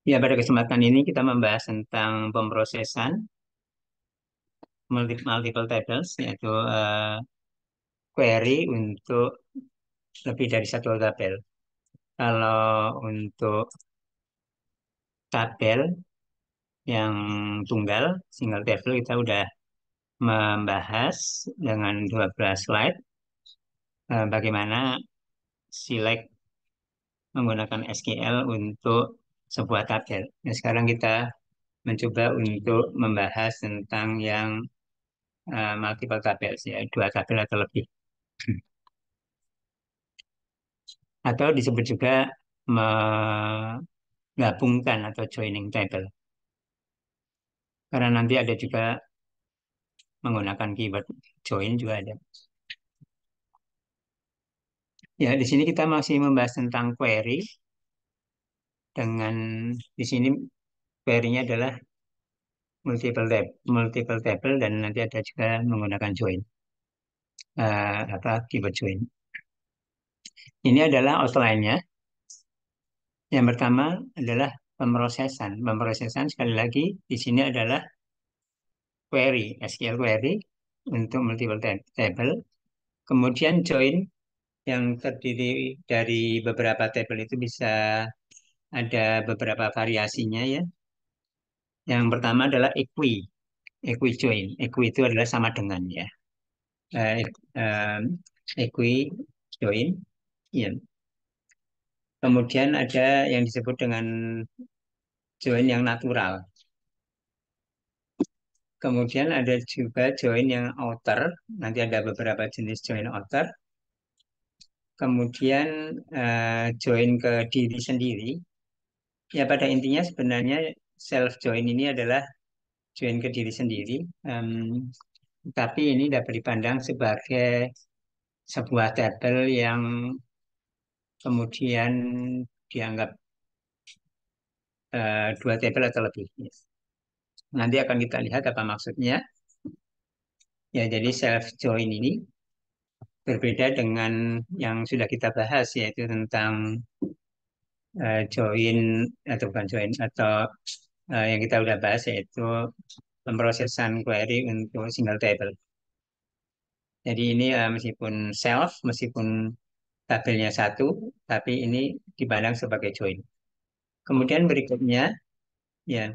Ya, pada kesempatan ini kita membahas tentang pemrosesan multiple tables, yaitu query untuk lebih dari satu tabel. Kalau untuk tabel yang tunggal, single table, kita udah membahas dengan 12 slide bagaimana select menggunakan SQL untuk sebuah tabel. Nah, sekarang kita mencoba untuk membahas tentang yang multiple tables, ya, dua tabel atau lebih. Atau disebut juga menggabungkan atau joining table. Karena nanti ada juga menggunakan keyword join juga ada. Ya, di sini kita masih membahas tentang query dengan di sini query-nya adalah multiple table dan nanti ada juga menggunakan join keyword join. Ini adalah outline-nya. Yang pertama adalah pemrosesan. Pemrosesan sekali lagi di sini adalah query, SQL query untuk multiple table. Kemudian join yang terdiri dari beberapa tabel itu bisa ada beberapa variasinya ya. Yang pertama adalah equi join. Equi itu adalah sama dengan ya. Eh, eh, Equi join. Ya. Kemudian ada yang disebut dengan join yang natural. Kemudian ada juga join yang outer. Nanti ada beberapa jenis join outer. Kemudian join ke diri sendiri. Ya, pada intinya sebenarnya self join ini adalah join ke diri sendiri. Tapi ini dapat dipandang sebagai sebuah tabel yang kemudian dianggap dua tabel atau lebih. Yes. Nanti akan kita lihat apa maksudnya. Ya, jadi self join ini berbeda dengan yang sudah kita bahas yaitu tentang join atau bukan join atau yang kita sudah bahas yaitu pemrosesan query untuk single table. Jadi ini meskipun self, meskipun tabelnya satu, tapi ini dipandang sebagai join. Kemudian berikutnya, ya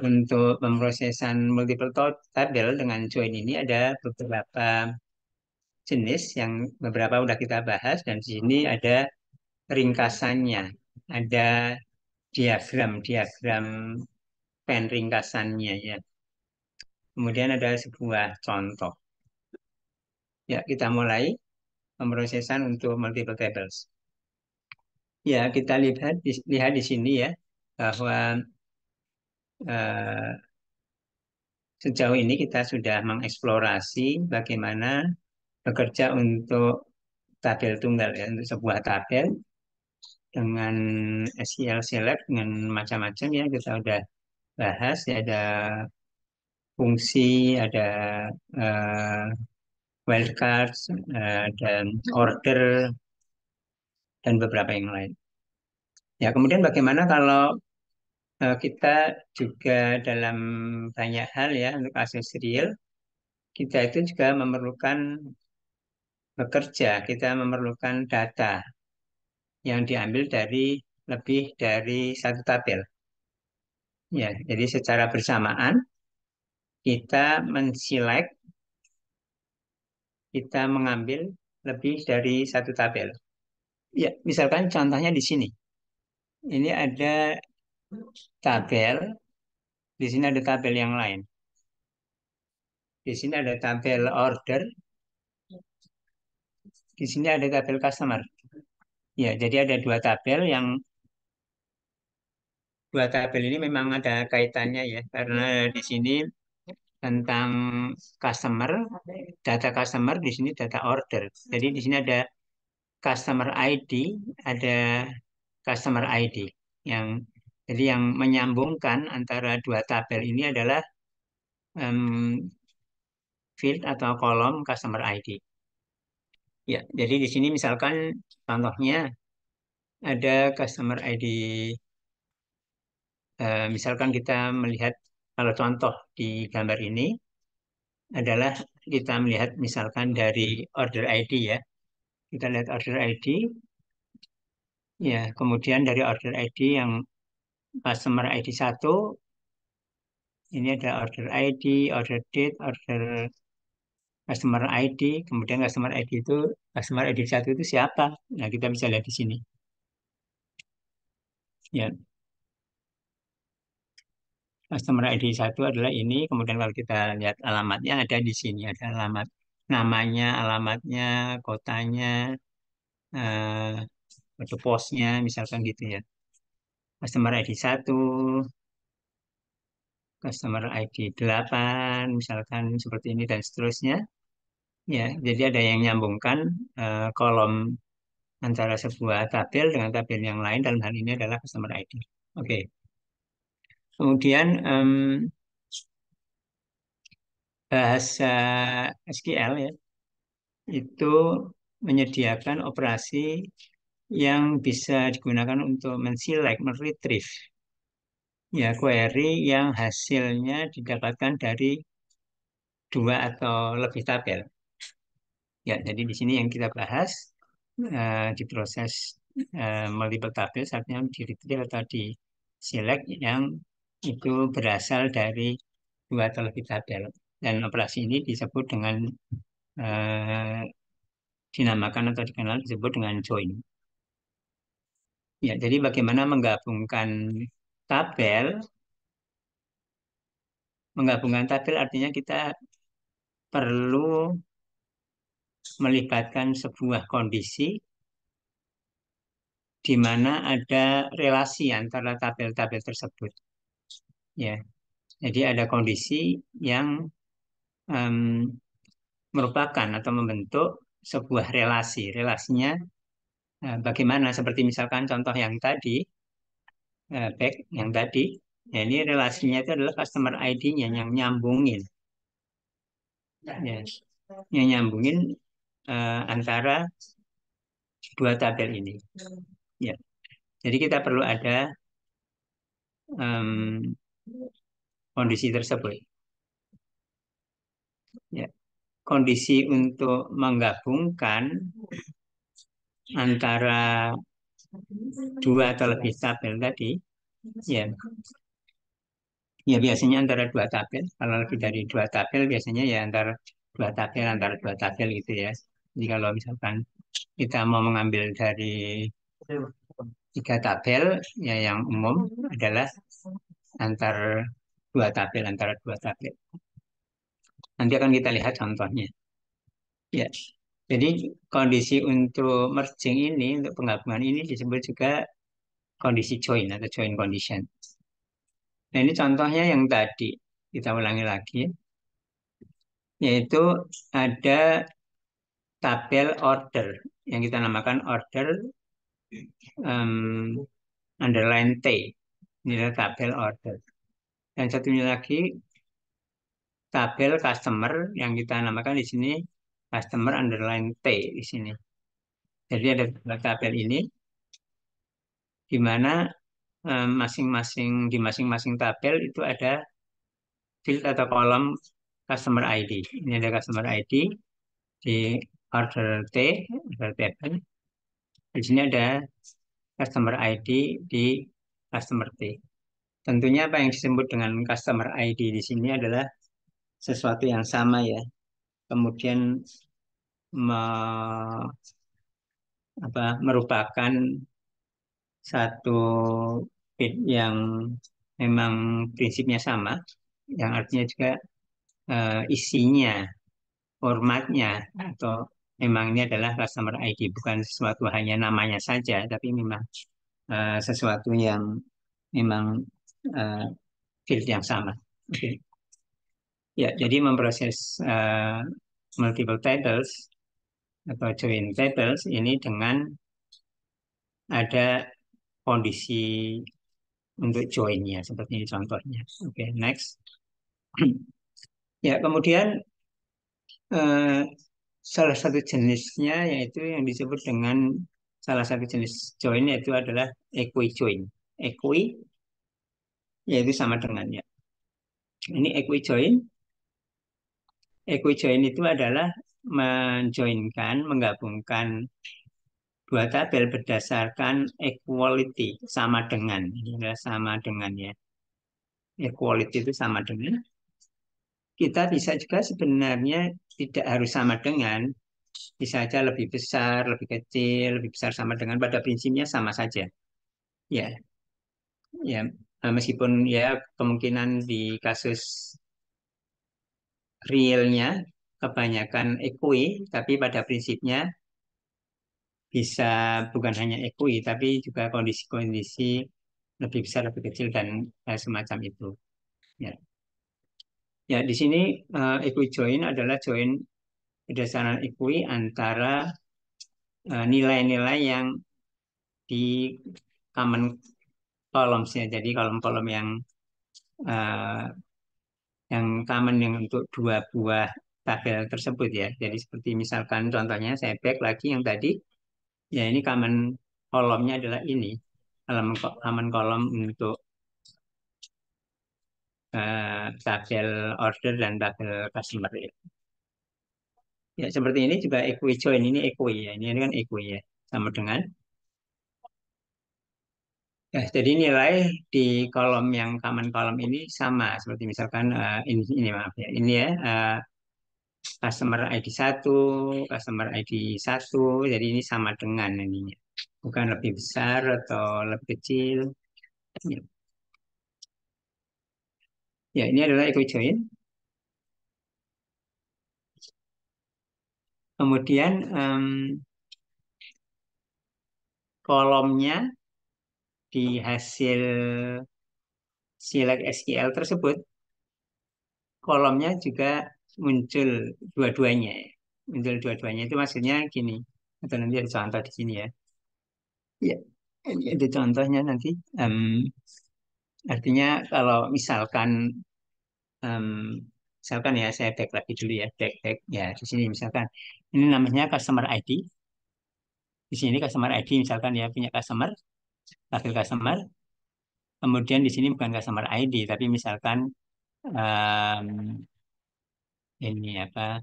untuk pemrosesan multiple tabel dengan join ini ada beberapa jenis yang beberapa udah kita bahas dan di sini ada ringkasannya, ada diagram pen ringkasannya ya. Kemudian ada sebuah contoh. Ya, kita mulai pemrosesan untuk multiple tables. Ya, kita lihat di sini ya bahwa eh, sejauh ini kita sudah mengeksplorasi bagaimana bekerja untuk tabel tunggal ya, untuk sebuah tabel dengan SQL select dengan macam-macam ya kita udah bahas ya ada fungsi, ada eh, wildcards, dan order dan beberapa yang lain. Ya, kemudian bagaimana kalau kita juga dalam banyak hal ya untuk kasus real kita itu juga memerlukan bekerja, kita memerlukan data yang diambil dari lebih dari satu tabel. Ya, jadi secara bersamaan kita menselect, kita mengambil lebih dari satu tabel. Ya, misalkan contohnya di sini. Ini ada tabel, di sini ada tabel yang lain. Di sini ada tabel order, di sini ada tabel customer. Ya, jadi ada dua tabel ini memang ada kaitannya ya, karena di sini tentang customer, data customer, di sini data order. Jadi di sini ada customer ID, ada customer ID yang jadi yang menyambungkan antara dua tabel ini adalah em, field atau kolom customer ID. Ya, jadi di sini misalkan contohnya ada customer ID Misalkan kita melihat kalau contoh di gambar ini adalah kita melihat misalkan dari order ID ya. Kita lihat order ID, ya, kemudian dari order ID yang customer ID 1, ini ada order ID, order date, order customer ID, kemudian customer ID itu, customer ID 1 itu siapa? Nah, kita bisa lihat di sini. Ya, customer ID 1 adalah ini, kemudian kalau kita lihat alamatnya ada di sini, ada alamat namanya, alamatnya, kotanya, eh, kode posnya, misalkan gitu ya. Customer ID 1, customer ID 8, misalkan seperti ini dan seterusnya. Ya, jadi ada yang nyambungkan kolom antara sebuah tabel dengan tabel yang lain, dalam hal ini adalah customer ID. Oke. Kemudian bahasa SQL ya, itu menyediakan operasi yang bisa digunakan untuk menselect, meretrieve ya query yang hasilnya didapatkan dari dua atau lebih tabel. Ya, jadi di sini yang kita bahas di proses multiple tabel, artinya di retrieve atau di select yang itu berasal dari dua atau lebih tabel. Dan operasi ini disebut dengan eh, dinamakan atau dikenal disebut dengan join. Ya, jadi bagaimana menggabungkan tabel? Menggabungkan tabel artinya kita perlu melibatkan sebuah kondisi di mana ada relasi antara tabel-tabel tersebut. Ya, jadi ada kondisi yang em, merupakan atau membentuk sebuah relasi. Relasinya bagaimana? Seperti misalkan contoh yang tadi, back yang tadi, ya ini relasinya itu adalah customer ID-nya yang nyambungin, ya, yang nyambungin antara dua tabel ini. Ya, jadi kita perlu ada em, kondisi tersebut. Ya, kondisi untuk menggabungkan antara dua atau lebih tabel tadi, ya, ya biasanya antara dua tabel. Kalau lebih dari dua tabel, biasanya ya antara dua tabel gitu ya. Jadi kalau misalkan kita mau mengambil dari tiga tabel, ya yang umum adalah antar antara dua tabel. Nanti akan kita lihat contohnya. Ya, jadi kondisi untuk merging ini, untuk penggabungan ini disebut juga kondisi join atau join condition. Nah, ini contohnya yang tadi. Kita ulangi lagi, yaitu ada tabel order yang kita namakan order um, underline T. Ini adalah tabel order. Dan satunya lagi tabel customer yang kita namakan di sini customer underline T di sini. Jadi ada dua tabel ini di mana di masing-masing tabel itu ada field atau kolom customer ID. Ini ada customer ID di order T, order table. Di sini ada customer ID di customer T. Tentunya apa yang disebut dengan customer ID di sini adalah sesuatu yang sama ya. Kemudian me- merupakan satu bit yang memang prinsipnya sama, yang artinya juga isinya, formatnya, atau memang ini adalah customer ID, bukan sesuatu hanya namanya saja, tapi memang sesuatu yang memang uh, field yang sama. Oke. Ya, jadi memproses multiple titles atau join titles ini dengan ada kondisi untuk join-nya seperti ini contohnya. Oke, next. Ya, kemudian eh, salah satu jenisnya yaitu yang disebut dengan salah satu jenis join yaitu adalah equi join. Equi yaitu sama dengan ya. Ini equijoin. Equijoin itu adalah menjoinkan, menggabungkan dua tabel berdasarkan equality, sama dengan. Ini adalah sama dengan ya. Equality itu sama dengan. Kita bisa juga sebenarnya tidak harus sama dengan, bisa saja lebih besar, lebih kecil, lebih besar sama dengan, pada prinsipnya sama saja. Ya, ya, meskipun ya kemungkinan di kasus realnya kebanyakan equi, tapi pada prinsipnya bisa bukan hanya equi, tapi juga kondisi-kondisi lebih besar, lebih kecil dan semacam itu. Ya, ya di sini equi join adalah join berdasarkan equi antara nilai-nilai yang di common columns ya. Jadi kolom-kolom uh, yang common yang untuk dua buah tabel tersebut ya. Jadi seperti misalkan contohnya saya back lagi yang tadi, ya ini common kolomnya adalah ini. Common kolom untuk tabel order dan tabel customer ya. Ya seperti ini juga equi join, ini equi ya. Ini kan equi ya. Sama dengan ya, jadi nilai di kolom yang common kolom ini sama seperti misalkan ini maaf ya. Ini ya customer ID satu, customer ID satu, jadi ini sama dengan ininya. Bukan lebih besar atau lebih kecil. Ya, ya ini adalah equal join. Kemudian kolomnya di hasil select SQL tersebut, kolomnya juga muncul dua-duanya. Ya. Muncul dua-duanya itu maksudnya gini. Atau nanti ada contoh di sini ya. Ya, ini ada contohnya nanti. Em, Artinya kalau misalkan Em, misalkan ya saya back lagi dulu ya, back ya di sini misalkan ini namanya customer ID. Di sini customer ID misalkan ya punya customer, wakil customer. Kemudian di sini bukan customer ID tapi misalkan em, ini apa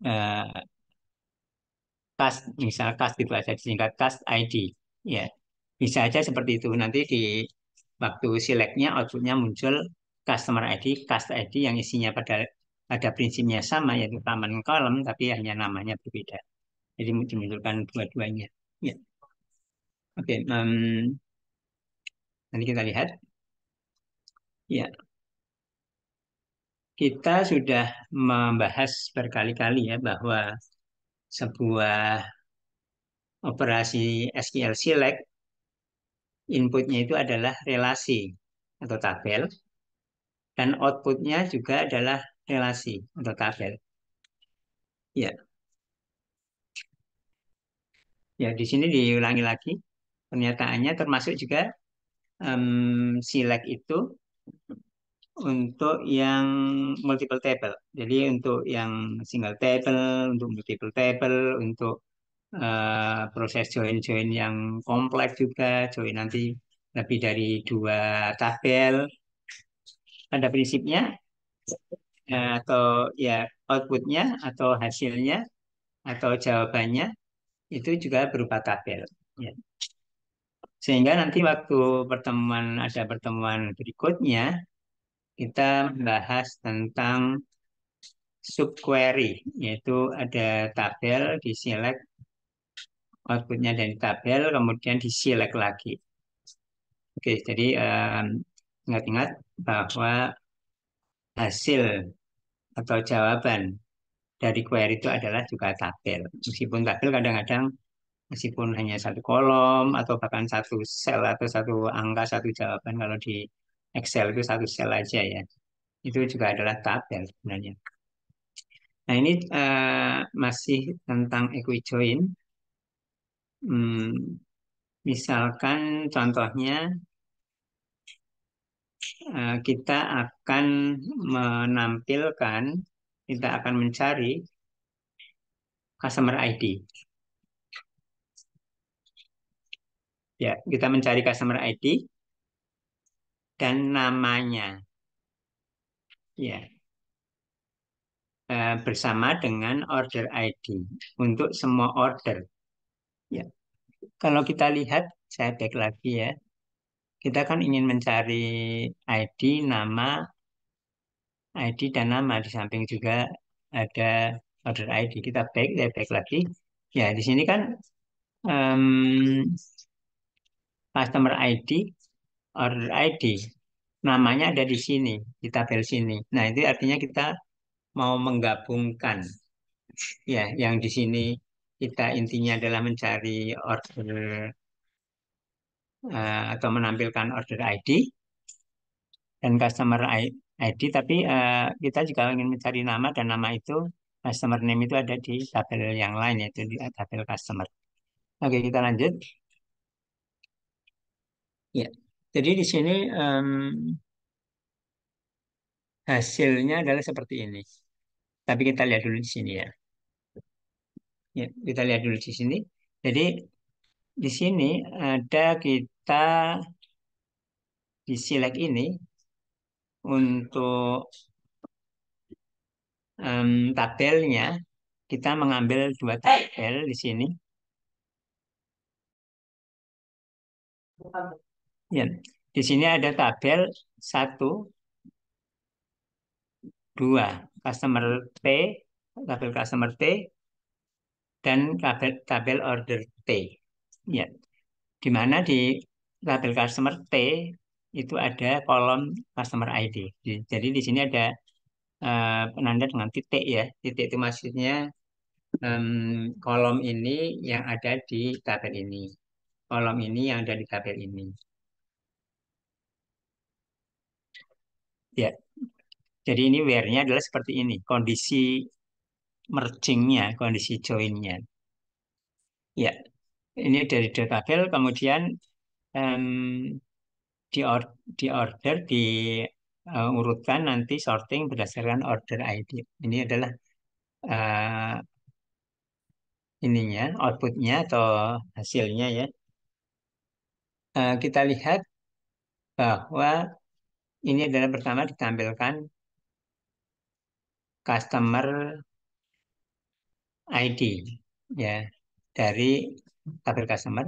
eh cast, misal cast gitu aja disingkat cast ID. Ya, bisa aja seperti itu. Nanti di waktu selectnya outputnya muncul customer ID, cast ID yang isinya pada prinsipnya sama yaitu common column tapi hanya namanya berbeda. Jadi dimunculkan dua-duanya. Ya, oke. Nanti kita lihat. Ya, kita sudah membahas berkali-kali ya bahwa sebuah operasi SQL select inputnya itu adalah relasi atau tabel dan outputnya juga adalah relasi atau tabel. Ya, ya di sini diulangi lagi pernyataannya termasuk juga select itu untuk yang multiple table. Jadi untuk yang single table, untuk multiple table, untuk proses join-join yang kompleks juga, join nanti lebih dari dua tabel. Pada prinsipnya atau ya outputnya atau hasilnya atau jawabannya itu juga berupa tabel. Ya. Sehingga nanti waktu ada pertemuan berikutnya, kita membahas tentang subquery, yaitu ada tabel, di select outputnya dari tabel, kemudian di select lagi. Oke, jadi ingat-ingat bahwa hasil atau jawaban dari query itu adalah juga tabel. Meskipun tabel kadang-kadang meskipun hanya satu kolom atau bahkan satu sel atau satu angka, satu jawaban, kalau di Excel itu satu sel aja ya. Itu juga adalah tabel sebenarnya. Nah, ini masih tentang equijoin. Hmm, misalkan contohnya kita akan menampilkan, kita akan mencari customer ID. Ya, kita mencari customer ID. dan namanya, ya, bersama dengan order ID untuk semua order. Ya, kalau kita lihat, saya back lagi ya. Kita kan ingin mencari ID, ID dan nama di samping juga ada order ID. Kita back, ya back lagi. Ya, di sini kan em, customer ID, order ID, namanya ada di sini, di tabel sini. Nah, itu artinya kita mau menggabungkan, ya, yang di sini kita intinya adalah mencari order atau menampilkan order ID dan customer ID, tapi kita juga ingin mencari nama dan nama itu customer name itu ada di tabel yang lain yaitu di tabel customer. Oke, kita lanjut. Ya, jadi di sini hasilnya adalah seperti ini. Tapi kita lihat dulu di sini ya. Ya, kita lihat dulu di sini. Jadi di sini ada kita di select ini untuk tabelnya kita mengambil dua tabel di sini. Ya, di sini ada tabel satu, dua, customer T, tabel customer T, dan tabel order T. Ya, di mana di tabel customer T itu ada kolom customer ID. Jadi di sini ada penanda dengan titik ya. Titik itu maksudnya kolom ini yang ada di tabel ini. Kolom ini yang ada di tabel ini. Ya, jadi ini where-nya adalah seperti ini. Kondisi merging-nya, kondisi join-nya. Ya, ini dari data tabel, kemudian em, di order, di urutkan nanti sorting berdasarkan order ID. Ini adalah eh, ininya, outputnya atau hasilnya ya. Kita lihat bahwa ini adalah pertama ditampilkan customer ID ya dari tabel customer.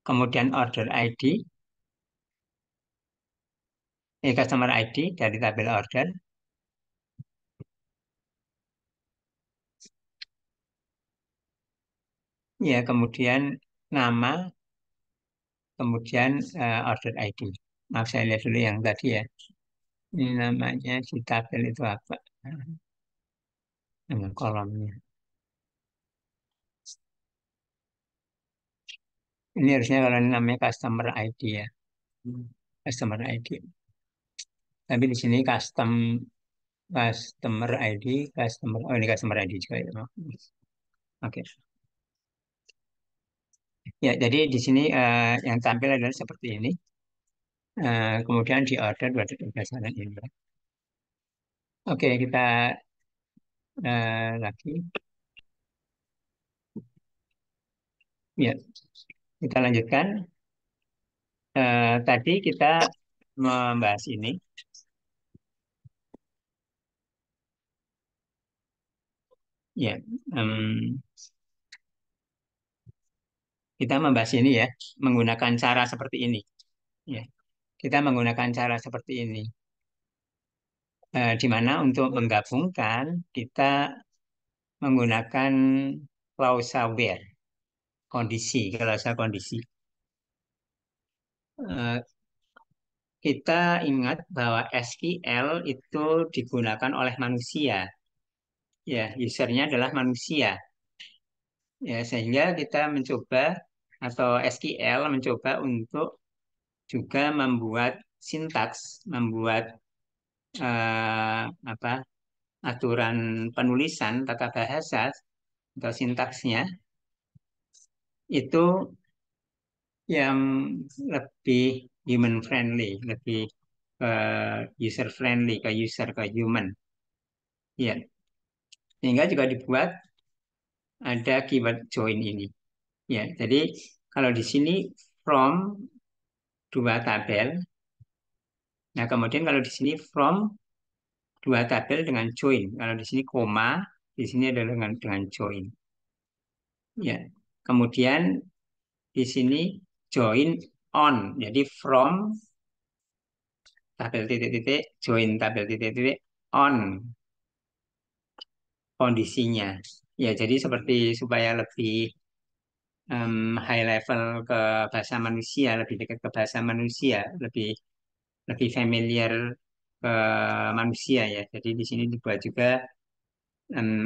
Kemudian order ID, customer ID dari tabel order. Ya, kemudian nama, kemudian order ID. Maaf, saya lihat dulu yang tadi ya. Ini namanya di tabel itu apa? Nama kolomnya. Ini harusnya kalau ini namanya customer ID ya. Customer ID. Tapi di sini customer ID, oh ini customer ID juga ya. Oke. Ya, jadi di sini yang tampil adalah seperti ini. Kemudian di order berdasarkan ini. Oke, kita lagi. Ya, kita lanjutkan. Tadi kita membahas ini. Ya, kita membahas ini ya, menggunakan cara seperti ini. Ya, kita menggunakan cara seperti ini. Di mana untuk menggabungkan kita menggunakan klausa where, kondisi, klausa kondisi. Eh, kita ingat bahwa SQL itu digunakan oleh manusia. Ya, usernya adalah manusia. Ya, sehingga kita mencoba atau SQL mencoba untuk juga membuat sintaks, membuat apa aturan penulisan tata bahasa atau sintaksnya itu yang lebih human friendly, lebih user friendly ke user ke human. Ya, sehingga juga dibuat ada keyword join ini. Ya, jadi kalau di sini from dua tabel. Nah, kemudian kalau di sini from dua tabel dengan join. Kalau di sini koma, di sini adalah dengan join. Ya. Kemudian di sini join on. Jadi from tabel titik-titik, join tabel titik-titik on kondisinya. Ya, jadi seperti supaya lebih high level ke bahasa manusia, lebih dekat ke bahasa manusia, lebih lebih familiar ke manusia ya. Jadi di sini dibuat juga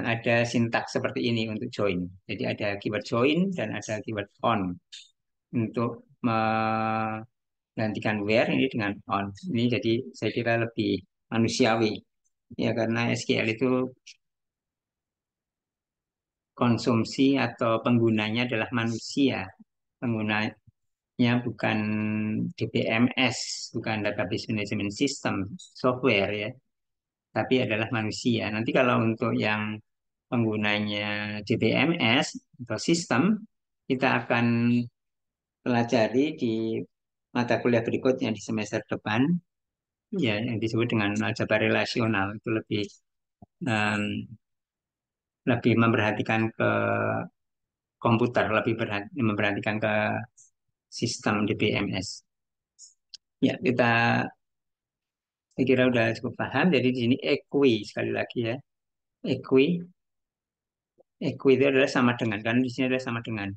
ada sintaks seperti ini untuk join. Jadi ada keyword join dan ada keyword on untuk menggantikan where ini dengan on. Ini jadi saya kira lebih manusiawi ya karena SQL itu konsumsi atau penggunanya adalah manusia. Penggunanya bukan DBMS, bukan Database Management System, software ya, tapi adalah manusia. Nanti kalau untuk yang penggunanya DBMS atau sistem, kita akan pelajari di mata kuliah berikutnya di semester depan, ya yang disebut dengan aljabar relasional itu um, lebih memperhatikan ke komputer, lebih memperhatikan ke sistem DBMS. Ya, saya kira udah cukup paham. Jadi di sini equi sekali lagi ya. Equi, equi itu adalah sama dengan kan di sini adalah sama dengan.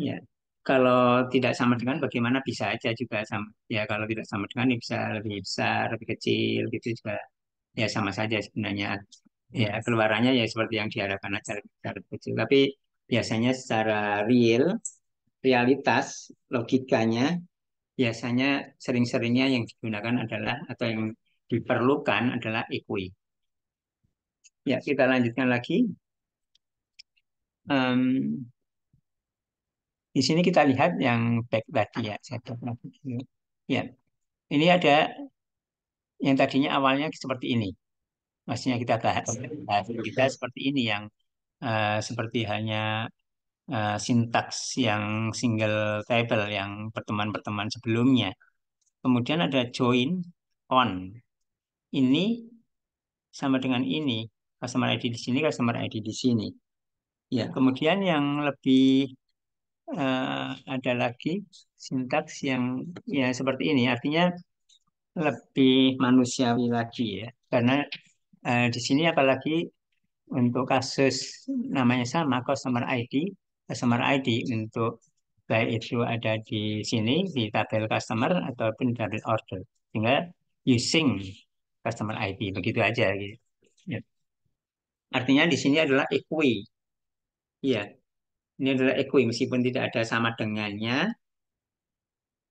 Ya. Kalau tidak sama dengan bagaimana bisa aja juga sama. Ya kalau tidak sama dengan ya bisa lebih besar, lebih kecil gitu juga. Ya sama saja sebenarnya. Ya keluarannya ya seperti yang diharapkan aja lebih besar, lebih kecil. Tapi biasanya secara realitas, logikanya biasanya sering-seringnya yang digunakan adalah atau yang diperlukan adalah equi. Ya, kita lanjutkan lagi. Em, di sini kita lihat yang back tadi ya. Saya back lagi dulu. Ya, ini ada yang tadinya awalnya seperti ini. Maksudnya kita bahas kita seperti ini yang seperti hanya sintaks yang single table yang pertemuan-pertemuan sebelumnya. Kemudian ada join on. Ini sama dengan ini. Customer ID di sini, customer ID di sini. Ya, kemudian yang lebih ada lagi sintaks yang ya seperti ini, artinya lebih manusiawi lagi ya, karena di sini apalagi untuk kasus namanya sama customer ID untuk baik itu ada di sini di tabel customer ataupun di tabel order, sehingga using customer ID begitu aja gitu. Ya. Artinya di sini adalah equi, ya ini adalah equi meskipun tidak ada sama dengannya.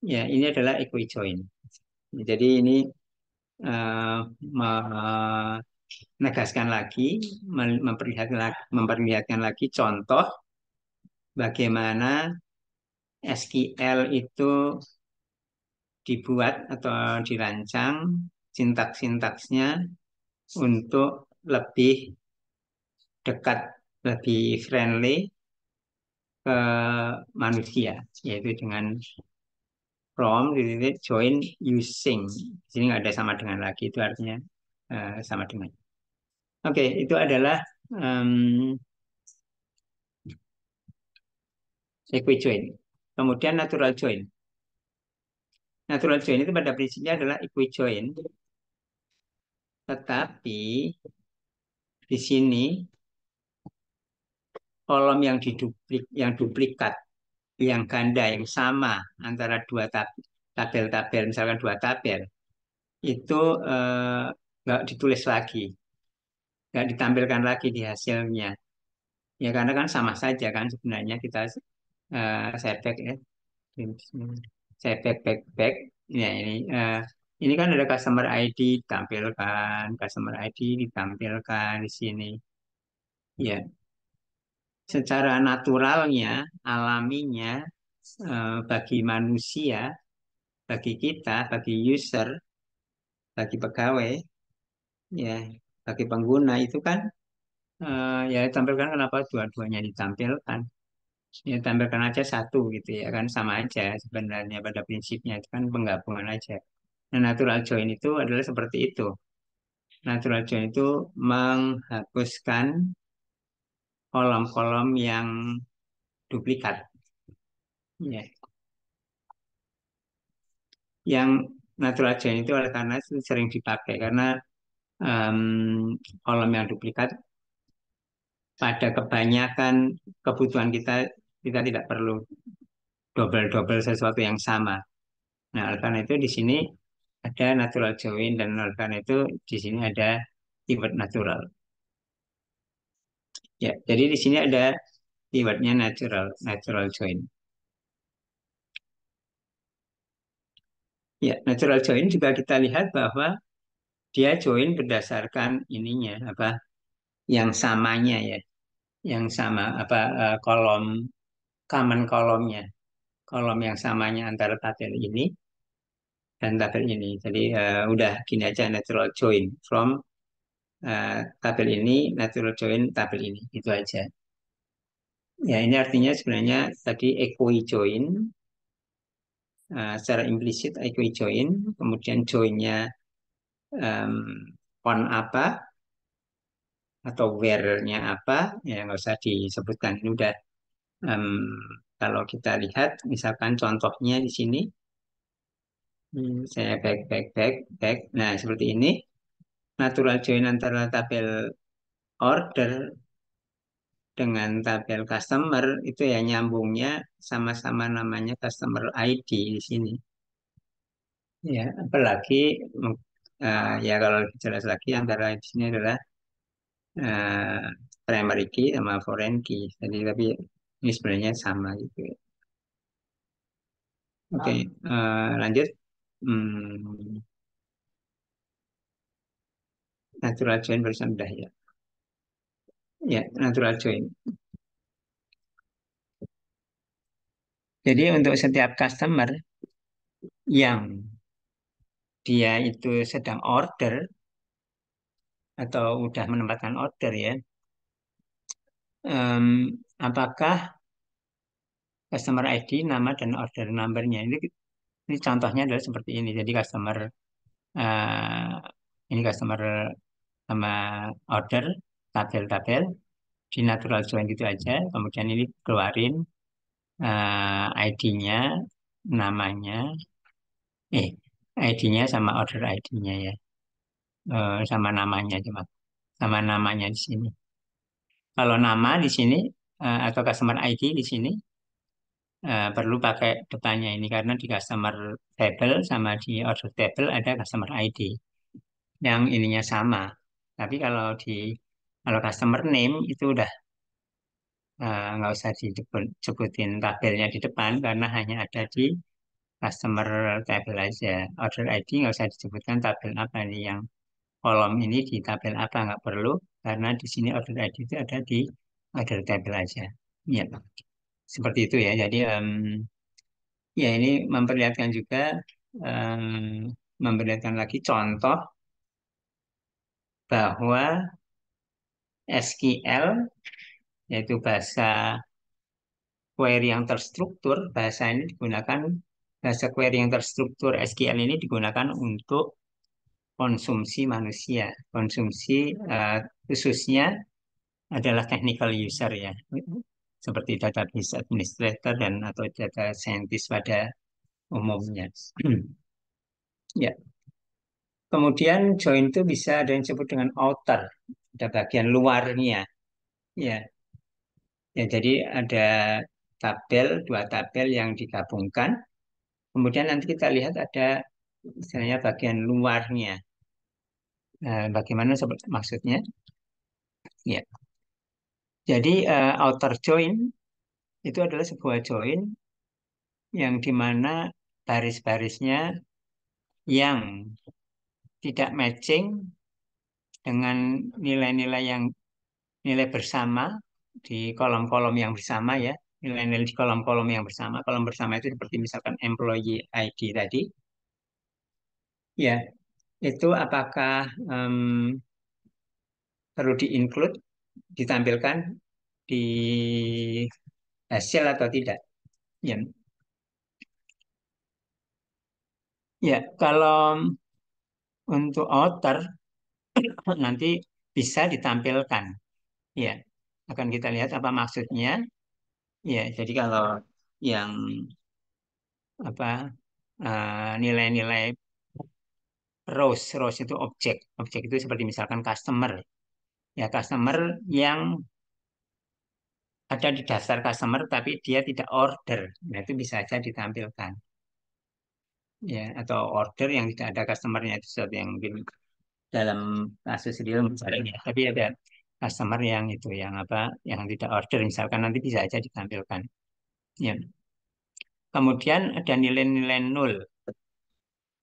Ya, ini adalah equijoin. Jadi ini eh, menegaskan lagi, memperlihatkan lagi contoh bagaimana SQL itu dibuat atau dirancang sintaks-sintaksnya untuk lebih dekat, lebih friendly ke manusia, yaitu dengan from titik join using. Di sini nggak ada sama dengan lagi, itu artinya sama dengan. Oke, itu adalah um, equijoin. Kemudian natural join. Natural join itu pada prinsipnya adalah equijoin, tetapi di sini kolom yang yang duplikat, yang ganda, yang sama antara dua tabel-tabel, misalkan dua tabel, itu nggak ditulis lagi, nggak ditampilkan lagi di hasilnya. Ya karena kan sama saja kan sebenarnya kita saya back ya, saya back. Ya ini kan ada customer ID ditampilkan, customer ID ditampilkan di sini. Ya, secara naturalnya, alaminya bagi manusia, bagi kita, bagi user, bagi pegawai, ya, bagi pengguna itu kan ya ditampilkan kenapa dua-duanya ditampilkan. Ya tampilkan aja satu gitu ya kan sama aja sebenarnya pada prinsipnya itu kan penggabungan aja. Nah, natural join itu adalah seperti itu. Natural join itu menghapuskan kolom-kolom yang duplikat. Ya. Yang natural join itu oleh karena sering dipakai karena em, kolom yang duplikat pada kebanyakan kebutuhan kita kita tidak perlu double-double sesuatu yang sama. Nah, oleh karena itu di sini ada natural join dan oleh karena itu di sini ada keyword natural. Ya, jadi di sini ada keywordnya natural, natural join. Ya, natural join juga kita lihat bahwa dia join berdasarkan ininya apa yang samanya ya, yang sama apa kolom common kolomnya, kolom yang samanya antara tabel ini dan tabel ini. Jadi udah gini aja natural join from tabel ini natural join tabel ini itu aja. Ya ini artinya sebenarnya tadi equi join secara implisit equi join kemudian joinnya um, on apa atau where-nya apa ya nggak usah disebutkan ini udah em, kalau kita lihat misalkan contohnya di sini saya back. Nah seperti ini natural join antara tabel order dengan tabel customer itu ya nyambungnya sama-sama namanya customer ID di sini. Ya, apalagi ya kalau lebih jelas lagi antara di sini adalah eh, primary key sama foreign key. Jadi tapi ini sebenarnya sama gitu. Oke, lanjut. Hmm, natural join barusan udah ya. Ya, natural join. Jadi untuk setiap customer yang dia itu sedang order atau udah menempatkan order ya, apakah customer ID, nama dan order numbernya ini contohnya adalah seperti ini. Jadi eh, ini customer sama order tabel-tabel di natural join gitu aja. Kemudian ini keluarin ID-nya, namanya, eh ID-nya sama order ID-nya ya. Sama namanya cuma sama namanya di sini. Kalau nama di sini atau customer ID di sini perlu pakai depannya ini karena di customer table sama di order table ada customer ID yang ininya sama. Tapi kalau customer name itu udah nggak usah disebutin tabelnya di depan karena hanya ada di customer table aja. Order ID nggak usah disebutkan tabel apa nih yang kolom ini di tabel apa nggak perlu karena di sini order ID itu ada di order table aja. Ya, seperti itu ya. Jadi ya ini memperlihatkan juga memperlihatkan lagi contoh bahwa SQL yaitu bahasa query yang terstruktur, bahasa query yang terstruktur SQL ini digunakan untuk konsumsi manusia, konsumsi khususnya adalah technical user ya, seperti database administrator dan atau data scientist pada umumnya. Ya, kemudian join itu bisa ada yang disebut dengan outer, ada bagian luarnya. Ya, ya jadi ada dua tabel yang digabungkan. Kemudian nanti kita lihat ada misalnya bagian luarnya. Nah, bagaimana maksudnya? Ya, jadi outer join itu adalah sebuah join yang dimana baris-barisnya yang tidak matching dengan nilai-nilai yang nilai bersama di kolom-kolom yang bersama ya, nilai-nilai di kolom-kolom yang bersama. Kolom bersama itu seperti misalkan employee ID tadi, ya itu apakah perlu di-include, ditampilkan di hasil atau tidak. Ya, ya kalau untuk outer nanti bisa ditampilkan. Ya, akan kita lihat apa maksudnya. Ya, jadi kalau yang apa nilai-nilai rows itu objek. Objek itu seperti misalkan customer. Ya, customer yang ada di daftar customer tapi dia tidak order. Nah, itu bisa saja ditampilkan. Ya, atau order yang tidak ada customernya itu sesuatu yang mungkin dalam kasus real misalnya ya. Tapi ada customer yang itu yang apa yang tidak order misalkan nanti bisa saja ditampilkan. Ya. Kemudian ada nilai-nilai nol.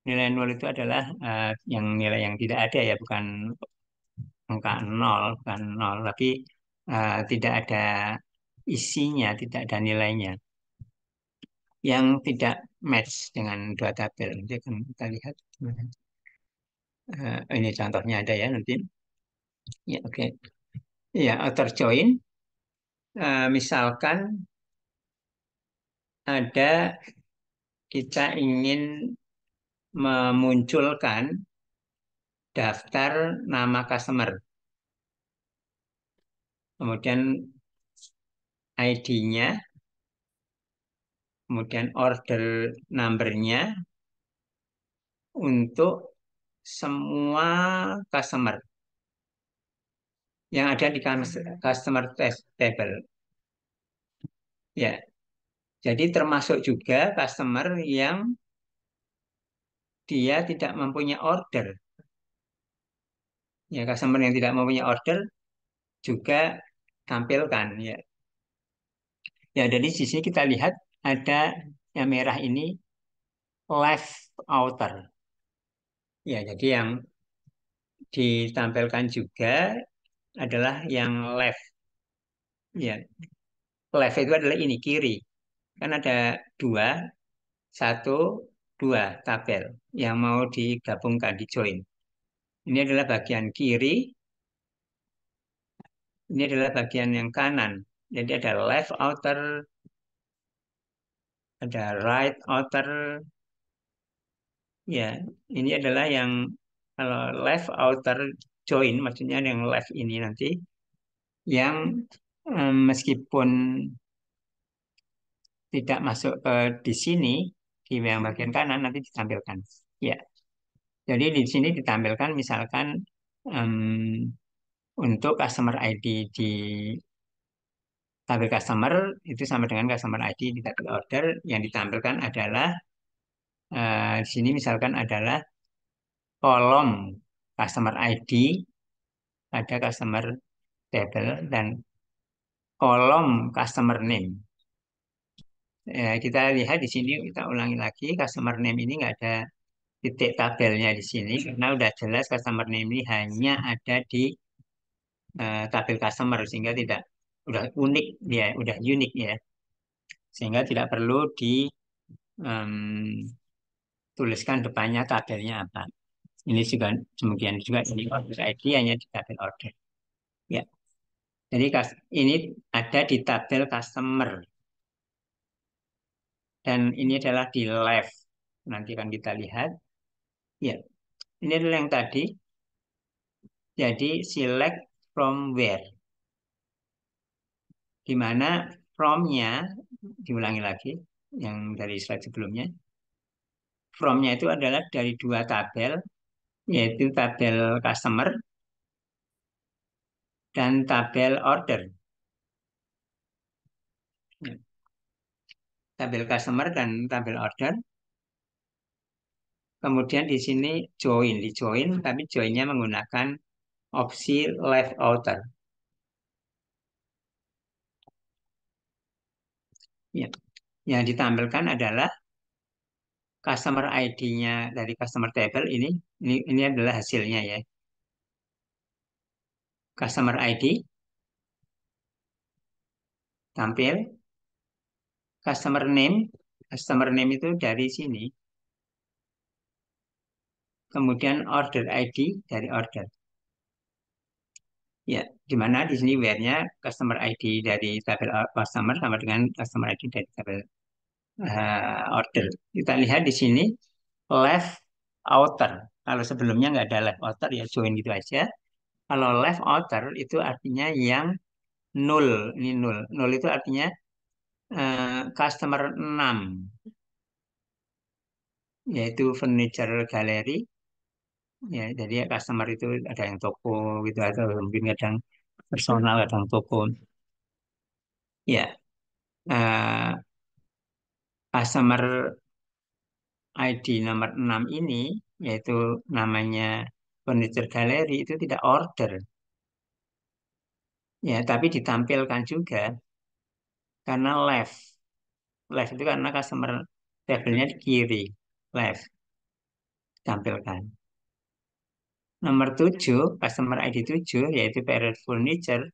Nilai nol itu adalah yang nilai yang tidak ada ya, bukan angka nol, bukan nol, tapi tidak ada isinya, tidak ada nilainya, yang tidak match dengan dua tabel. Nanti akan kita lihat. Ini contohnya ada ya nanti. Ya, oke. Ya, outer join. Misalkan ada kita ingin memunculkan daftar nama customer, kemudian ID-nya, kemudian order number-nya untuk semua customer yang ada di customer test table. Ya, jadi termasuk juga customer yang dia tidak mempunyai order. Ya, customer yang tidak mempunyai order juga tampilkan. Ya, ya jadi di sini kita lihat ada yang merah ini left outer. Ya, jadi yang ditampilkan juga adalah yang left. Ya, left itu adalah ini kiri. Kan ada dua, satu, dua tabel yang mau digabungkan, di join. Ini adalah bagian kiri, ini adalah bagian yang kanan. Jadi ada left outer, ada right outer. Ya, ini adalah yang kalau left outer join, maksudnya yang left ini nanti yang meskipun tidak masuk ke di sini di yang bagian kanan nanti ditampilkan. Ya, jadi di sini ditampilkan misalkan em, untuk customer ID di tabel customer itu sama dengan customer ID di tabel order yang ditampilkan adalah di sini misalkan adalah kolom customer ID pada customer table dan kolom customer name. Kita lihat di sini kita ulangi lagi customer name ini nggak ada titik tabelnya di sini karena udah jelas customer name ini hanya ada di tabel customer sehingga tidak udah unik dia udah unik ya sehingga tidak perlu dituliskan depannya tabelnya apa. Ini juga demikian juga ini order ID hanya di tabel order. Ya, jadi ini ada di tabel customer dan ini adalah di left. Nanti akan kita lihat. Ya, ini adalah yang tadi. Jadi select from where, di mana from-nya diulangi lagi yang dari slide sebelumnya. From-nya itu adalah dari dua tabel, yaitu tabel customer dan tabel order. Ya, tabel customer dan tabel order. Kemudian di sini di join, tapi joinnya menggunakan opsi left outer. Ya. Yang ditampilkan adalah customer ID-nya dari customer table ini adalah hasilnya ya. Customer ID tampil, customer name itu dari sini, kemudian order ID dari order. Ya, di mana di sini where-nya customer ID dari tabel customer sama dengan customer ID dari tabel order. Kita lihat di sini left outer. Kalau sebelumnya nggak ada left outer ya join gitu aja. Kalau left outer itu artinya yang nol. Ini nol. Nol itu artinya customer 6, yaitu furniture gallery. Ya, jadi ya customer itu ada yang toko gitu atau mungkin kadang personal, kadang toko. Ya, customer ID nomor 6 ini, yaitu namanya Furniture Gallery, itu tidak order. Ya, tapi ditampilkan juga karena left. Left itu karena customer tabelnya di kiri. Left, tampilkan. Nomor 7 customer ID 7, yaitu Parrot Furniture,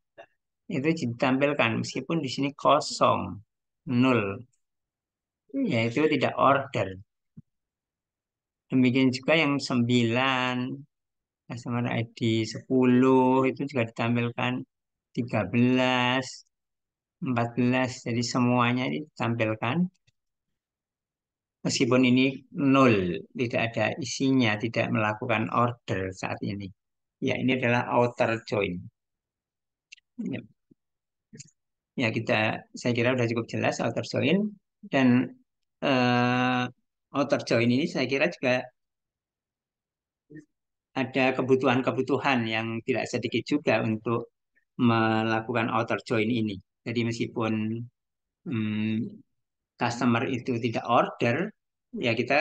itu ditampilkan meskipun di sini kosong, nol, yaitu tidak order. Demikian juga yang 9 customer ID 10 itu juga ditampilkan 13, 14. Jadi semuanya ditampilkan meskipun ini nol, tidak ada isinya, tidak melakukan order saat ini. Ya, ini adalah outer join. Ya, ya saya kira sudah cukup jelas outer join dan eh, outer join ini saya kira juga ada kebutuhan-kebutuhan yang tidak sedikit juga untuk melakukan outer join ini. Jadi meskipun hmm, customer itu tidak order, ya kita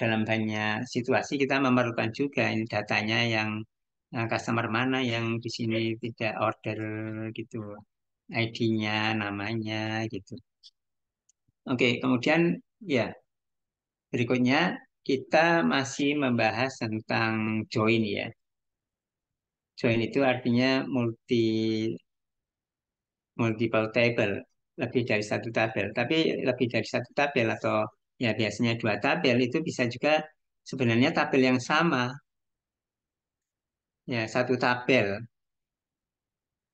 dalam banyak situasi kita memerlukan juga ini datanya yang customer mana yang di sini tidak order gitu, ID-nya, namanya gitu. Oke, kemudian ya berikutnya kita masih membahas tentang join ya. Join itu artinya multiple table, lebih dari satu tabel. Tapi lebih dari satu tabel atau ya biasanya dua tabel itu bisa juga sebenarnya tabel yang sama, ya satu tabel.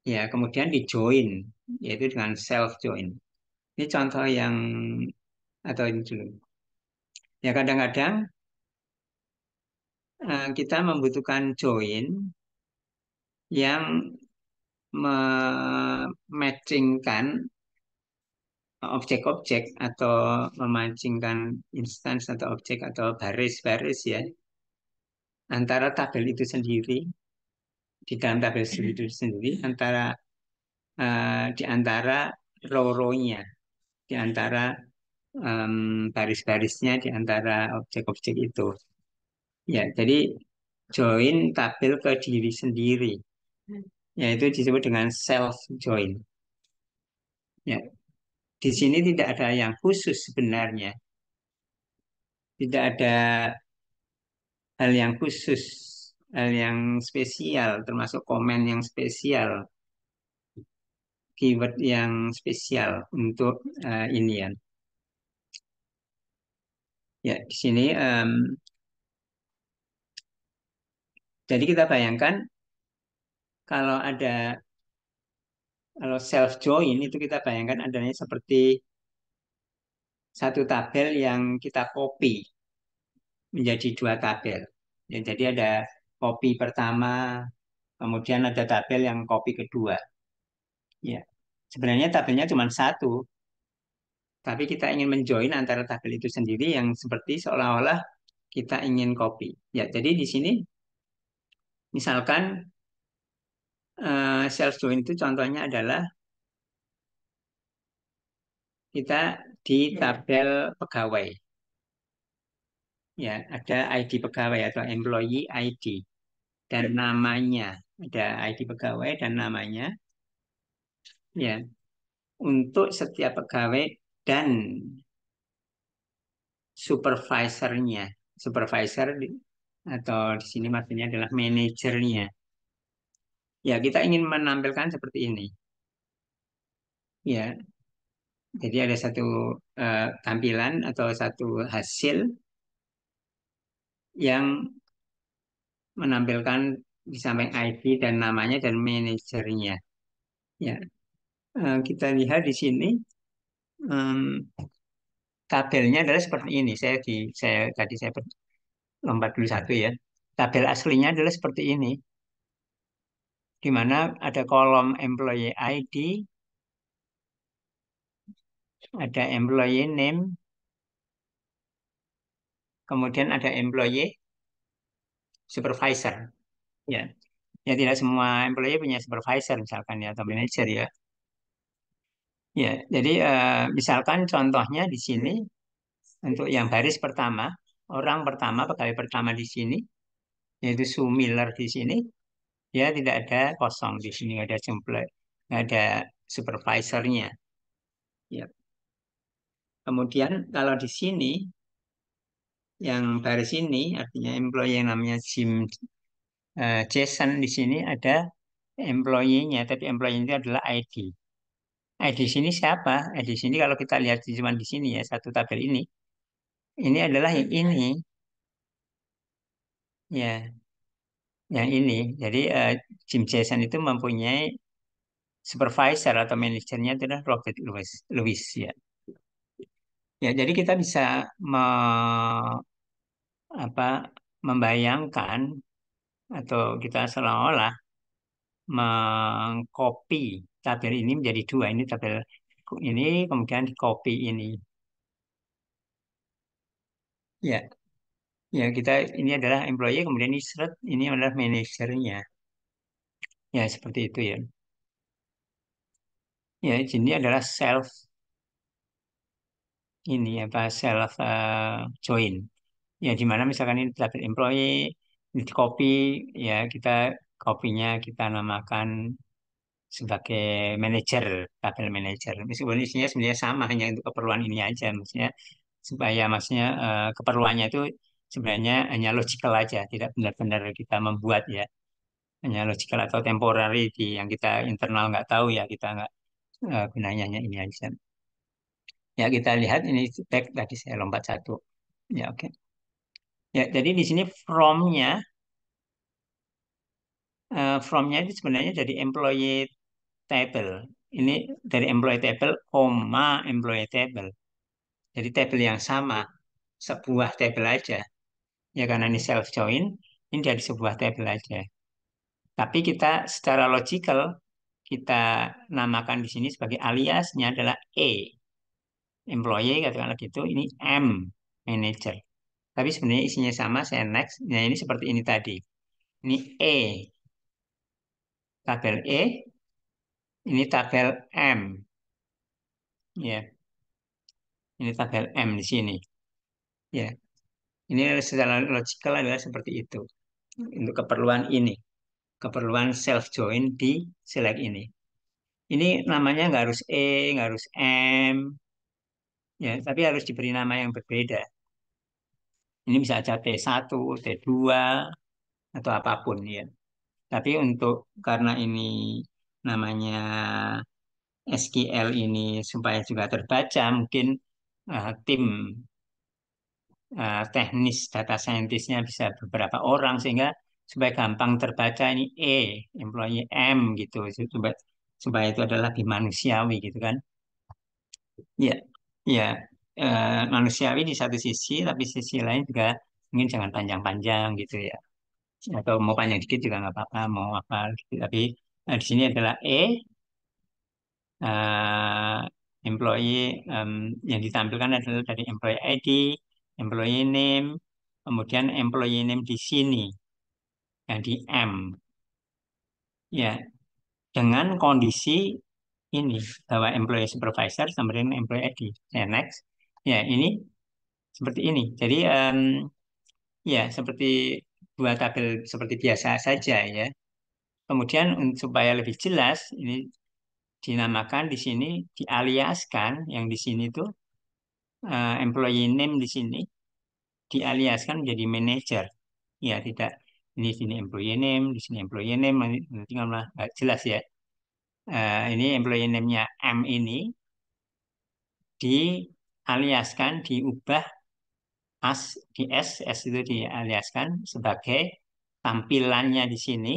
Ya kemudian di join, yaitu dengan self join. Ini contoh yang atau ini dulu. Ya kadang-kadang kita membutuhkan join yang mematchingkan objek-objek atau memancingkan instance atau objek atau baris-baris ya antara tabel itu sendiri di dalam tabel itu sendiri antara di antara row-row-nya di antara baris-barisnya di antara objek-objek itu ya jadi join tabel ke diri sendiri yaitu disebut dengan self join ya di sini tidak ada yang khusus sebenarnya tidak ada hal yang khusus, hal yang spesial, termasuk komen yang spesial, keyword yang spesial untuk ini ya. Ya, di sini jadi kita bayangkan kalau ada kalau self join itu kita bayangkan adanya seperti satu tabel yang kita copy menjadi dua tabel. Ya, jadi ada copy pertama, kemudian ada tabel yang copy kedua. Ya, sebenarnya tabelnya cuma satu, tapi kita ingin menjoin antara tabel itu sendiri yang seperti seolah-olah kita ingin copy. Ya, jadi di sini misalkan self join itu contohnya adalah kita di tabel pegawai. Ya, ada ID pegawai atau employee ID dan namanya. Ada ID pegawai dan namanya. Ya, untuk setiap pegawai dan supervisornya. Supervisor atau di sini maksudnya adalah manajernya. Ya, kita ingin menampilkan seperti ini. Ya, jadi ada satu tampilan atau satu hasil yang menampilkan di samping ID dan namanya dan manajernya. Ya, kita lihat di sini em, tabelnya adalah seperti ini. Saya lompat dulu satu ya. Tabel aslinya adalah seperti ini, di mana ada kolom employee ID, ada employee name, kemudian ada employee supervisor. Ya, ya tidak semua employee punya supervisor misalkan ya atau manager ya. Ya, jadi misalkan contohnya di sini untuk yang baris pertama, orang pertama, pegawai pertama di sini, yaitu Sue Miller di sini, ya tidak ada kosong di sini, nggak ada jumlah, nggak ada supervisornya. Ya. Kemudian kalau di sini, yang baris ini, artinya employee yang namanya Jim Jason di sini ada employee-nya, tapi employee itu adalah ID. ID di sini siapa? ID di sini kalau kita lihat cuma di sini ya, satu tabel ini adalah yang ini, ya, yang ini. Jadi Jim Jason itu mempunyai supervisor atau manajernya itu adalah Robert Louis ya. Ya, jadi kita bisa apa, membayangkan atau kita seolah-olah mengcopy tabel ini menjadi dua. Ini tabel ini kemudian di copy ini. Ya, ya kita ini adalah employee kemudian ini seret ini adalah manajernya. Ya, seperti itu ya. Ya, ini adalah self join. Ya, di mana misalkan ini tabel employee ini di copy ya kita copy-nya kita namakan sebagai manajer, tabel manajer. Meskipun isinya sebenarnya sama, hanya untuk keperluan ini aja. Maksudnya supaya maksudnya keperluannya itu sebenarnya hanya logical aja, tidak benar-benar kita membuat ya. Hanya logical atau temporary yang kita internal nggak tahu ya, kita nggak gunanya hanya ini aja. Ya kita lihat ini back tadi saya lompat satu. Ya oke. Ya jadi di sini from-nya itu sebenarnya dari employee table. Ini dari employee table, koma employee table. Jadi table yang sama, sebuah table aja. Ya karena ini self join, ini dari sebuah table aja. Tapi kita secara logical kita namakan di sini sebagai aliasnya adalah employee katakanlah gitu. Ini M manager. Tapi sebenarnya isinya sama. Saya next. Nah ini seperti ini tadi. Ini tabel ini tabel M. Ya, ini tabel M di sini. Ya, ini secara logical adalah seperti itu. Untuk keperluan ini, keperluan self join di select ini. Ini namanya nggak harus nggak harus M, ya, tapi harus diberi nama yang berbeda. Ini bisa aja T1, T2, atau apapun ya. Tapi untuk karena ini namanya SQL ini supaya juga terbaca, mungkin tim teknis data scientistnya bisa beberapa orang sehingga supaya gampang terbaca ini employee M gitu supaya supaya itu adalah lebih manusiawi gitu kan. Ya, ya, manusiawi di satu sisi, tapi sisi lain juga mungkin jangan panjang-panjang gitu ya. Atau mau panjang dikit juga nggak apa-apa, mau apa gitu. Tapi di sini adalah eh, employee yang ditampilkan adalah dari employee ID, employee name, kemudian employee name di sini yang di M. Ya, dengan kondisi ini bahwa employee supervisor sama dengan employee ID. Ya, next. Ya, ini seperti ini. Jadi ya seperti dua tabel seperti biasa saja ya. Kemudian supaya lebih jelas ini dinamakan di sini dialiaskan yang di sini tuh employee name di sini dialiaskan menjadi manager. Ya tidak ini sini employee name, di sini employee name nanti malah nggak jelas ya. Ini employee name-nya M ini dialiaskan diubah as di S itu dialiaskan sebagai tampilannya di sini,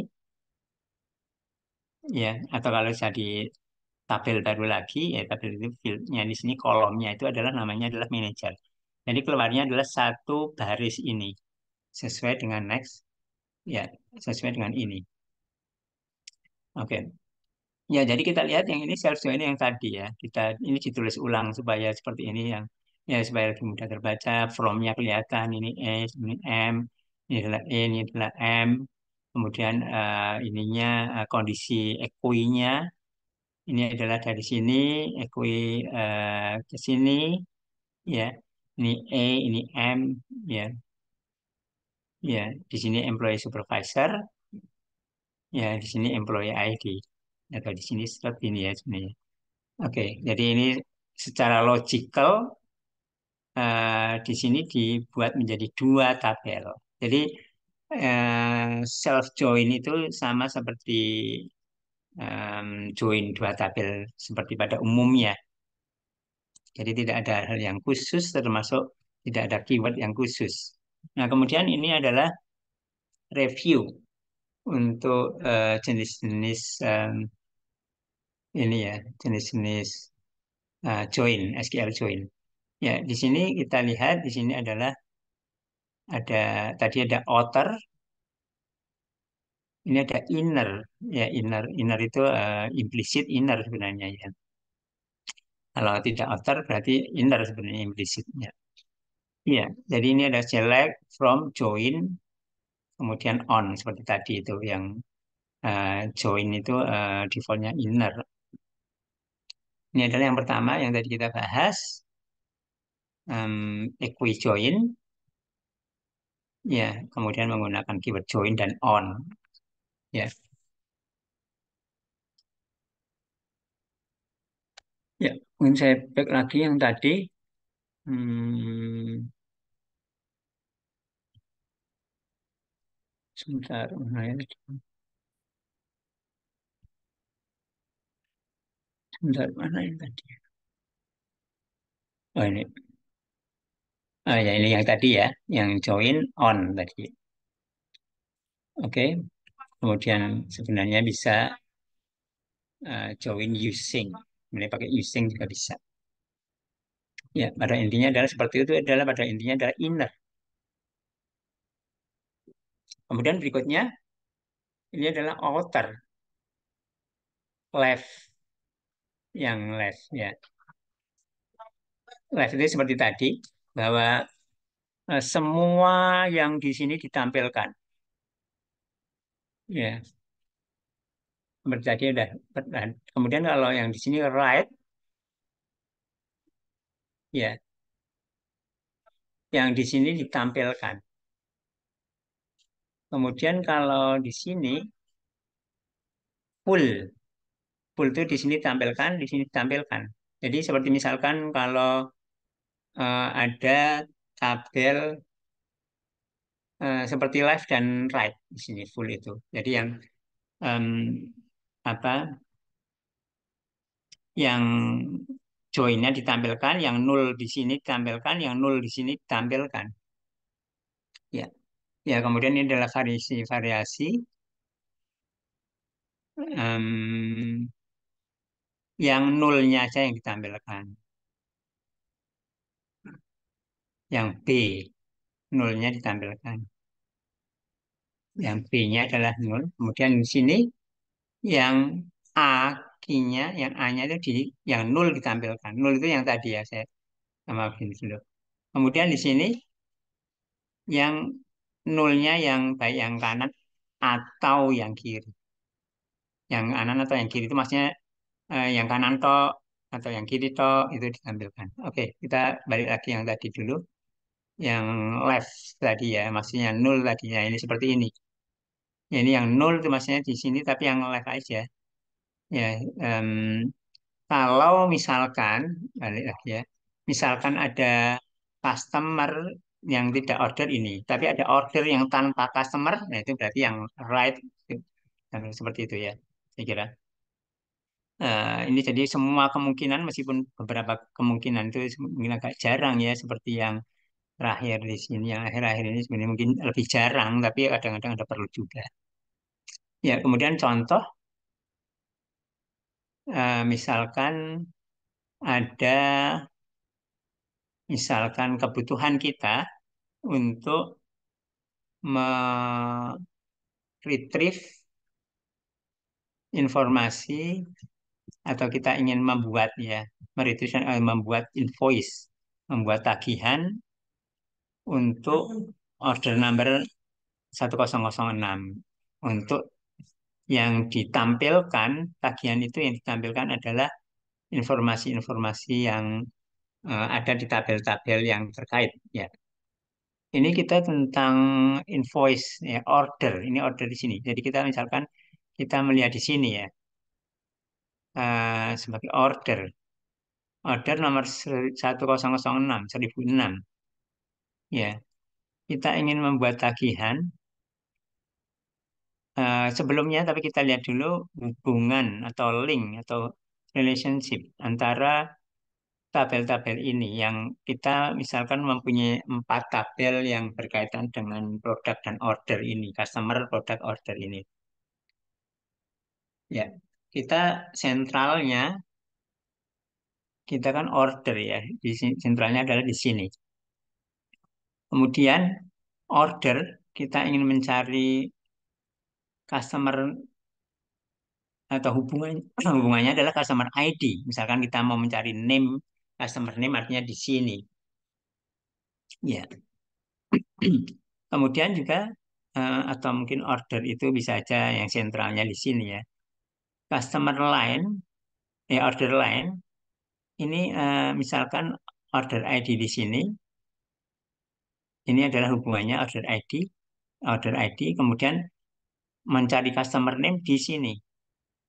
ya, atau kalau jadi tabel baru lagi, ya tabel itu fieldnya di sini kolomnya itu adalah namanya adalah manager. Jadi keluarnya adalah satu baris ini sesuai dengan next, ya sesuai dengan ini. Oke. Ya, jadi kita lihat yang ini self ini yang tadi ya. Kita ini ditulis ulang supaya seperti ini yang ya supaya lebih mudah terbaca. From-nya kelihatan ini ini M, ini adalah E, ini adalah M. Kemudian ininya kondisi equinya ini adalah dari sini, equi ke sini ya. Ini E, ini M ya. Ya, di sini employee supervisor, ya di sini employee ID atau di sini seperti ini ya sebenarnya. Oke, jadi ini secara logical di sini dibuat menjadi dua tabel. Jadi self join itu sama seperti join dua tabel seperti pada umumnya. Jadi tidak ada hal yang khusus termasuk tidak ada keyword yang khusus. Nah, kemudian ini adalah review untuk jenis-jenis ini ya, jenis-jenis join, SQL join. Ya, di sini kita lihat di sini adalah ada tadi ada outer, ini ada inner. Ya, inner itu implicit inner sebenarnya ya. Kalau tidak outer berarti inner sebenarnya implicitnya. Iya, jadi ini ada select from join kemudian on seperti tadi itu yang join itu defaultnya inner. Ini adalah yang pertama yang tadi kita bahas, equi join, ya, kemudian menggunakan keyword join dan on, ya. Ya, mungkin saya back lagi yang tadi. Hmm, sebentar, mana ya? Sebentar, mana yang tadi? Oh ini, ya ini yang tadi ya, yang join on tadi. Oke, kemudian sebenarnya bisa join using, ini pakai using juga bisa. Ya, pada intinya adalah seperti itu adalah pada intinya adalah inner. Kemudian berikutnya ini adalah outer, left, yang left ya. Left itu seperti tadi bahwa semua yang di sini ditampilkan. Ya, seperti tadi udah. Kemudian kalau yang di sini right, ya, yang di sini ditampilkan. Kemudian kalau di sini full, full itu di sini tampilkan, di sini ditampilkan. Jadi seperti misalkan kalau ada tabel seperti left dan right di sini full itu. Jadi yang em, apa yang joinnya ditampilkan, yang nol di sini ditampilkan, yang nol di sini ditampilkan. Ya, ya kemudian ini adalah variasi-variasi yang nolnya aja yang ditampilkan. Yang B nolnya ditampilkan. Yang B-nya adalah nol. Kemudian di sini yang A key-nya, yang A-nya itu yang nol ditampilkan. Nol itu yang tadi ya saya sama begini dulu. Kemudian di sini yang nolnya yang baik yang kanan atau yang kiri. Yang kanan atau yang kiri itu maksudnya yang kanan toh atau yang kiri toh itu ditampilkan. Oke, kita balik lagi yang tadi dulu. Yang left tadi ya, maksudnya nol tadinya ini seperti ini. Ya, ini yang nol itu maksudnya di sini tapi yang left aja. Ya, em, kalau misalkan balik lagi ya, misalkan ada customer yang tidak order ini, tapi ada order yang tanpa customer, nah itu berarti yang right. Seperti itu ya, saya kira. Ini jadi semua kemungkinan meskipun beberapa kemungkinan itu mungkin agak jarang ya seperti yang terakhir di sini yang akhir-akhir ini sebenarnya mungkin lebih jarang, tapi kadang-kadang ada perlu juga. Ya, kemudian contoh, misalkan ada misalkan kebutuhan kita untuk meretrieve informasi atau kita ingin membuat ya, meretrieve membuat invoice, membuat tagihan untuk order number 1006. Untuk yang ditampilkan, tagihan itu yang ditampilkan adalah informasi-informasi yang ada di tabel-tabel yang terkait ya. Ini kita tentang invoice ya, order. Ini order di sini. Jadi kita misalkan kita melihat di sini ya, sebagai order. Order nomor 1006, 1006. Ya, kita ingin membuat tagihan sebelumnya, tapi kita lihat dulu hubungan atau link atau relationship antara tabel-tabel ini yang kita misalkan mempunyai 4 tabel yang berkaitan dengan produk dan order ini, customer, produk, order ini. Ya, kita sentralnya, kita kan order ya, sentralnya adalah di sini. Kemudian order, kita ingin mencari customer atau hubungannya adalah customer ID. Misalkan kita mau mencari name, customer name artinya di sini. Ya. Kemudian juga atau mungkin order itu bisa aja yang sentralnya di sini ya. Customer line, order line ini misalkan order ID di sini, ini adalah hubungannya order ID, kemudian mencari customer name di sini.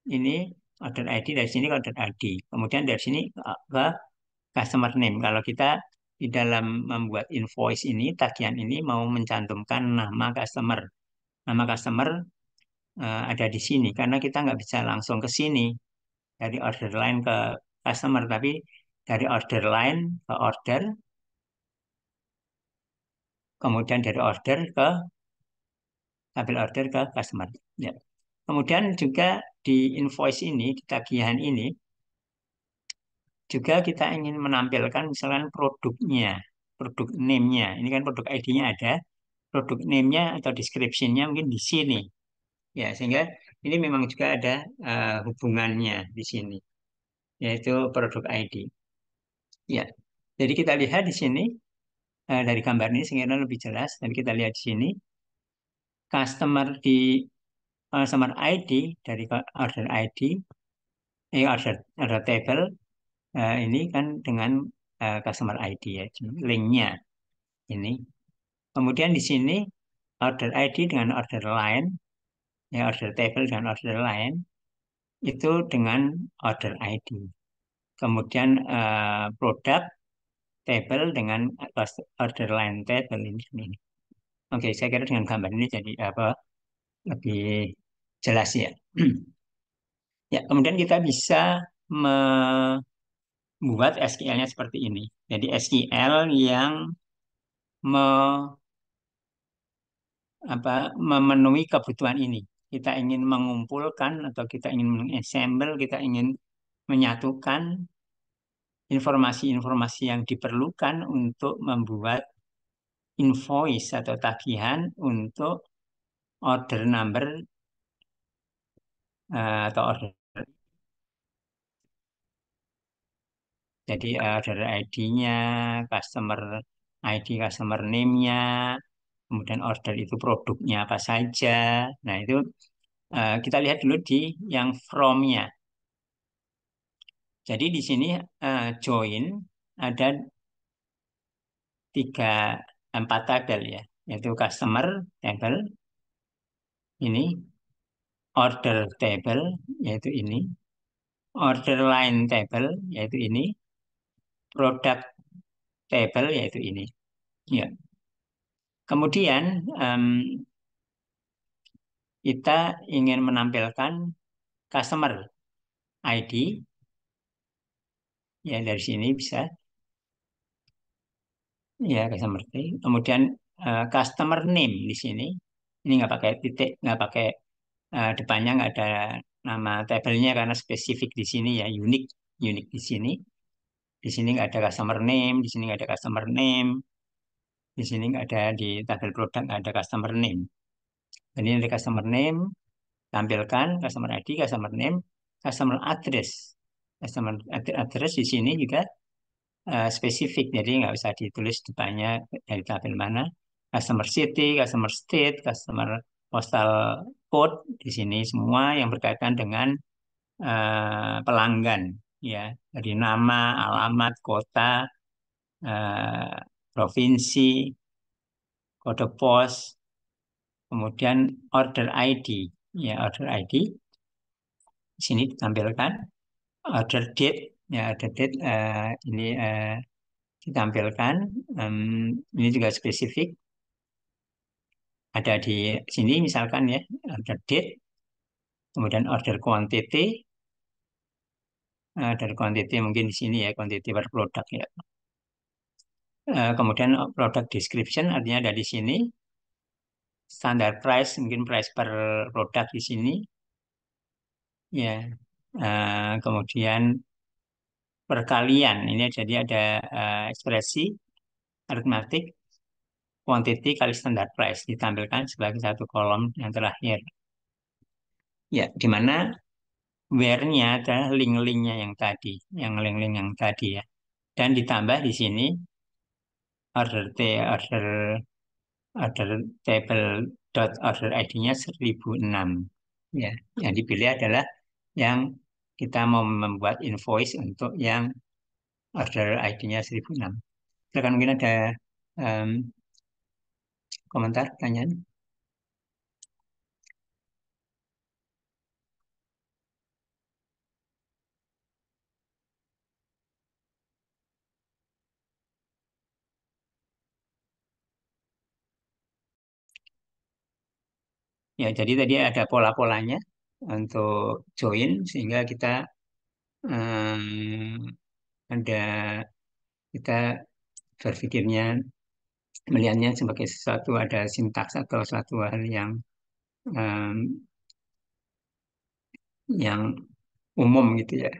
Ini order ID dari sini ke order ID. Kemudian dari sini ke customer name. Kalau kita di dalam membuat invoice ini, tagihan ini mau mencantumkan nama customer. Nama customer ada di sini karena kita nggak bisa langsung ke sini dari order line ke customer, tapi dari order line ke order, kemudian dari order ke tabel order ke customer. Ya. Kemudian juga di invoice ini, di tagihan ini, juga kita ingin menampilkan misalkan produknya, produk name-nya. Ini kan produk ID-nya ada, produk name-nya atau description-nya mungkin di sini. Ya, sehingga ini memang juga ada hubungannya di sini, yaitu produk ID. Ya, jadi kita lihat di sini dari gambar ini sehingga lebih jelas. Dan kita lihat di sini customer ID dari order ID, order table ini kan dengan customer ID ya, linknya ini. Kemudian di sini order ID dengan order line, ya order table dengan order line itu dengan order ID. Kemudian produk table dengan order line table ini. Oke, saya kira dengan gambar ini jadi apa lebih jelas ya. Ya, kemudian kita bisa membuat SQL-nya seperti ini. Jadi SQL yang me- memenuhi kebutuhan ini. Kita ingin mengumpulkan atau kita ingin mengassemble, kita ingin menyatukan informasi-informasi yang diperlukan untuk membuat invoice atau tagihan untuk order number atau order. Jadi order ID-nya, customer ID, customer name-nya, kemudian order itu produknya apa saja. Nah, itu kita lihat dulu di yang from-nya. Jadi di sini join ada 4 tabel ya, yaitu customer table ini, order table yaitu ini, order line table yaitu ini, product table yaitu ini. Ya. Kemudian kita ingin menampilkan customer ID, ya dari sini bisa. ya customer name. Kemudian customer name di sini, ini nggak pakai titik, nggak pakai depannya nggak ada nama tabelnya karena spesifik di sini ya, unik, unik di sini. Di sini nggak ada customer name, di sini nggak ada customer name, di sini nggak ada di tabel produk nggak ada customer name. Jadi ini ada customer name, tampilkan customer ID, customer name, customer address. Customer address di sini juga spesifik, jadi nggak usah ditulis depannya dari tabel mana. Customer city, customer state, customer postal code di sini semua yang berkaitan dengan pelanggan, ya, dari nama, alamat, kota, eh, provinsi, kode pos, kemudian order ID, ya order ID di sini ditampilkan, order date, ya order date ini ditampilkan. Ini juga spesifik ada di sini misalkan ya order date, kemudian order quantity, order quantity mungkin di sini ya quantity per produk ya. Kemudian product description artinya ada di sini, standar price mungkin price per produk di sini ya. Kemudian perkalian ini jadi ada ekspresi aritmatik quantity kali standar price ditampilkan sebagai satu kolom yang terakhir. Ya, di mana where-nya adalah link-linknya yang tadi, yang link-link yang tadi ya. Dan ditambah di sini order order table dot order ID-nya 1006. Ya, yang dipilih adalah yang kita mau membuat invoice untuk yang order ID-nya 1006. Silakan mungkin ada em, komentar, pertanyaan. Ya, jadi tadi ada pola-polanya untuk join sehingga kita ada kita berpikirnya melihatnya sebagai sesuatu ada sintaks atau suatu hal em, yang umum gitu ya.